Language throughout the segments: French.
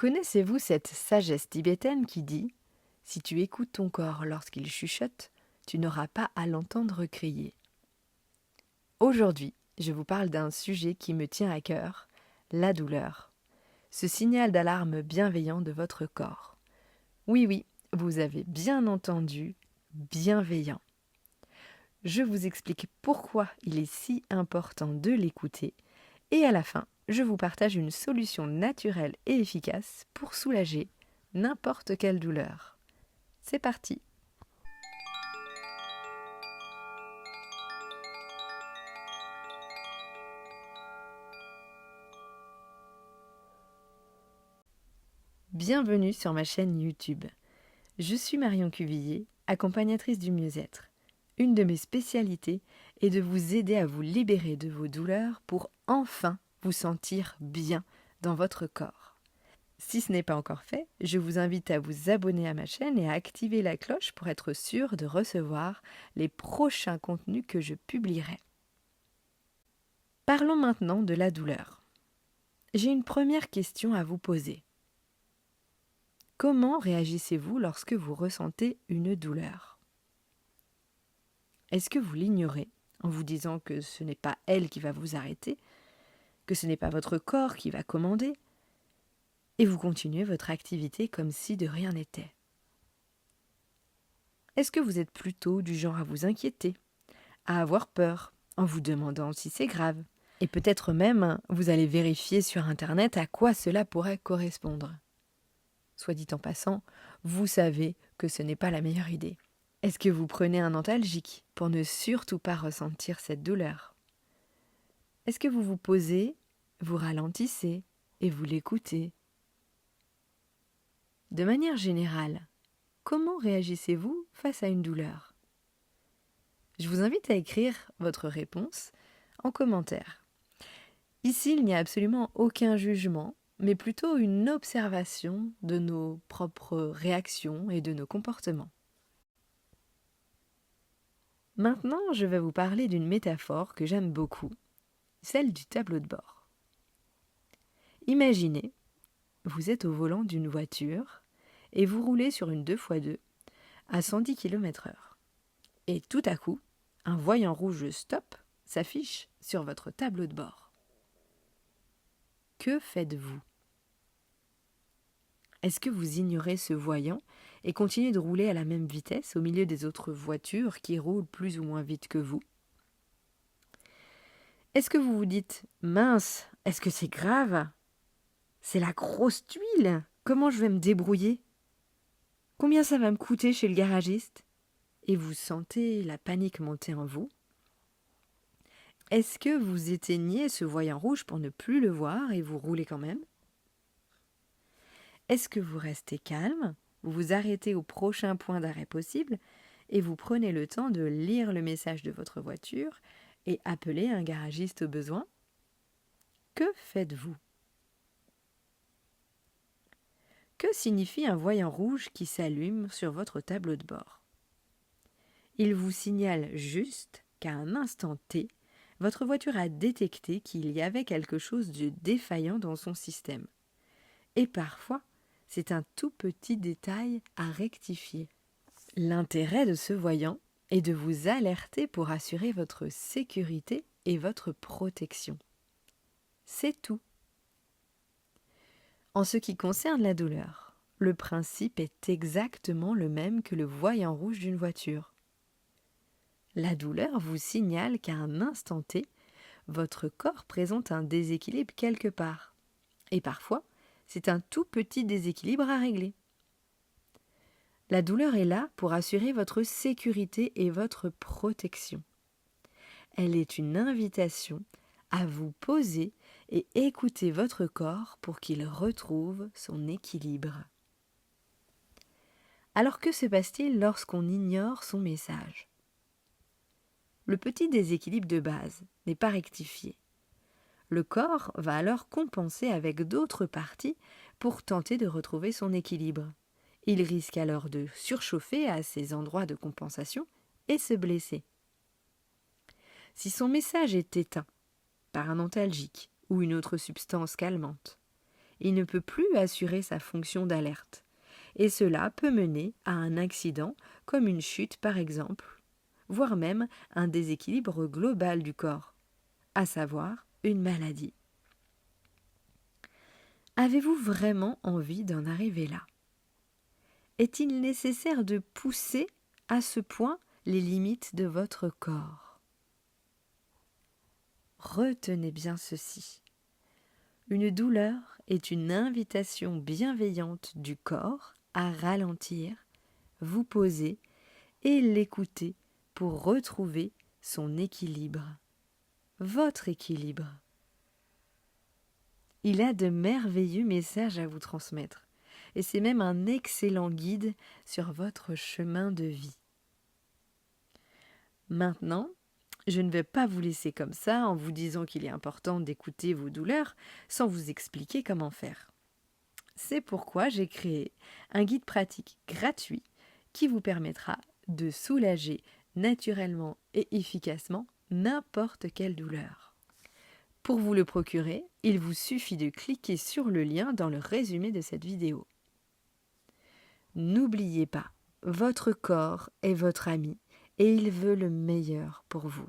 Connaissez-vous cette sagesse tibétaine qui dit « Si tu écoutes ton corps lorsqu'il chuchote, tu n'auras pas à l'entendre crier ». Aujourd'hui, je vous parle d'un sujet qui me tient à cœur, la douleur. Ce signal d'alarme bienveillant de votre corps. Oui, vous avez bien entendu, bienveillant. Je vous explique pourquoi il est si important de l'écouter et à la fin, je vous partage une solution naturelle et efficace pour soulager n'importe quelle douleur. C'est parti! Bienvenue sur ma chaîne YouTube. Je suis Marion Cuvillier, accompagnatrice du mieux-être. Une de mes spécialités est de vous aider à vous libérer de vos douleurs pour enfin vous sentir bien dans votre corps. Si ce n'est pas encore fait, je vous invite à vous abonner à ma chaîne et à activer la cloche pour être sûr de recevoir les prochains contenus que je publierai. Parlons maintenant de la douleur. J'ai une première question à vous poser. Comment réagissez-vous lorsque vous ressentez une douleur? Est-ce que vous l'ignorez en vous disant que ce n'est pas elle qui va vous arrêter, que ce n'est pas votre corps qui va commander, et vous continuez votre activité comme si de rien n'était? Est-ce que vous êtes plutôt du genre à vous inquiéter, à avoir peur, en vous demandant si c'est grave, et peut-être même vous allez vérifier sur Internet à quoi cela pourrait correspondre? Soit dit en passant, vous savez que ce n'est pas la meilleure idée. Est-ce que vous prenez un antalgique pour ne surtout pas ressentir cette douleur? Est-ce que vous vous posez, vous ralentissez et vous l'écoutez? De manière générale, comment réagissez-vous face à une douleur? Je vous invite à écrire votre réponse en commentaire. Ici, il n'y a absolument aucun jugement, mais plutôt une observation de nos propres réactions et de nos comportements. Maintenant, je vais vous parler d'une métaphore que j'aime beaucoup, celle du tableau de bord. Imaginez, vous êtes au volant d'une voiture et vous roulez sur une 2x2 à 110 km/h. Et tout à coup, un voyant rouge stop s'affiche sur votre tableau de bord. Que faites-vous? Est-ce que vous ignorez ce voyant et continuez de rouler à la même vitesse au milieu des autres voitures qui roulent plus ou moins vite que vous? Est-ce que vous vous dites « Mince, est-ce que c'est grave? C'est la grosse tuile! Comment je vais me débrouiller? Combien ça va me coûter chez le garagiste ?» Et vous sentez la panique monter en vous? Est-ce que vous éteignez ce voyant rouge pour ne plus le voir et vous roulez quand même? Est-ce que vous restez calme, vous vous arrêtez au prochain point d'arrêt possible et vous prenez le temps de lire le message de votre voiture et appeler un garagiste au besoin? Que faites-vous? Que signifie un voyant rouge qui s'allume sur votre tableau de bord? Il vous signale juste qu'à un instant T, votre voiture a détecté qu'il y avait quelque chose de défaillant dans son système. Et parfois, c'est un tout petit détail à rectifier. L'intérêt de ce voyant est de vous alerter pour assurer votre sécurité et votre protection. C'est tout. En ce qui concerne la douleur, le principe est exactement le même que le voyant rouge d'une voiture. La douleur vous signale qu'à un instant T, votre corps présente un déséquilibre quelque part. Et parfois, c'est un tout petit déséquilibre à régler. La douleur est là pour assurer votre sécurité et votre protection. Elle est une invitation à vous poser et écouter votre corps pour qu'il retrouve son équilibre. Alors que se passe-t-il lorsqu'on ignore son message? Le petit déséquilibre de base n'est pas rectifié. Le corps va alors compenser avec d'autres parties pour tenter de retrouver son équilibre. Il risque alors de surchauffer à ces endroits de compensation et se blesser. Si son message est éteint par un antalgique ou une autre substance calmante, il ne peut plus assurer sa fonction d'alerte. Et cela peut mener à un accident, comme une chute par exemple, voire même un déséquilibre global du corps, à savoir une maladie. Avez-vous vraiment envie d'en arriver là? Est-il nécessaire de pousser à ce point les limites de votre corps? Retenez bien ceci. Une douleur est une invitation bienveillante du corps à ralentir, vous poser et l'écouter pour retrouver son équilibre, votre équilibre. Il a de merveilleux messages à vous transmettre et c'est même un excellent guide sur votre chemin de vie. Maintenant, je ne vais pas vous laisser comme ça en vous disant qu'il est important d'écouter vos douleurs sans vous expliquer comment faire. C'est pourquoi j'ai créé un guide pratique gratuit qui vous permettra de soulager naturellement et efficacement n'importe quelle douleur. Pour vous le procurer, il vous suffit de cliquer sur le lien dans le résumé de cette vidéo. N'oubliez pas, votre corps est votre ami et il veut le meilleur pour vous.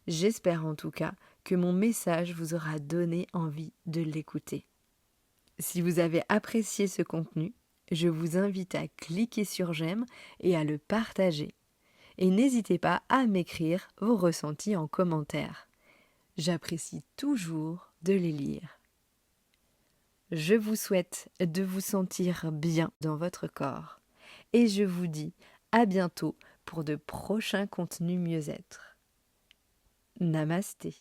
J'espère en tout cas que mon message vous aura donné envie de l'écouter. Si vous avez apprécié ce contenu, je vous invite à cliquer sur j'aime et à le partager. Et n'hésitez pas à m'écrire vos ressentis en commentaire. J'apprécie toujours de les lire. Je vous souhaite de vous sentir bien dans votre corps et je vous dis à bientôt pour de prochains contenus mieux-être. Namasté.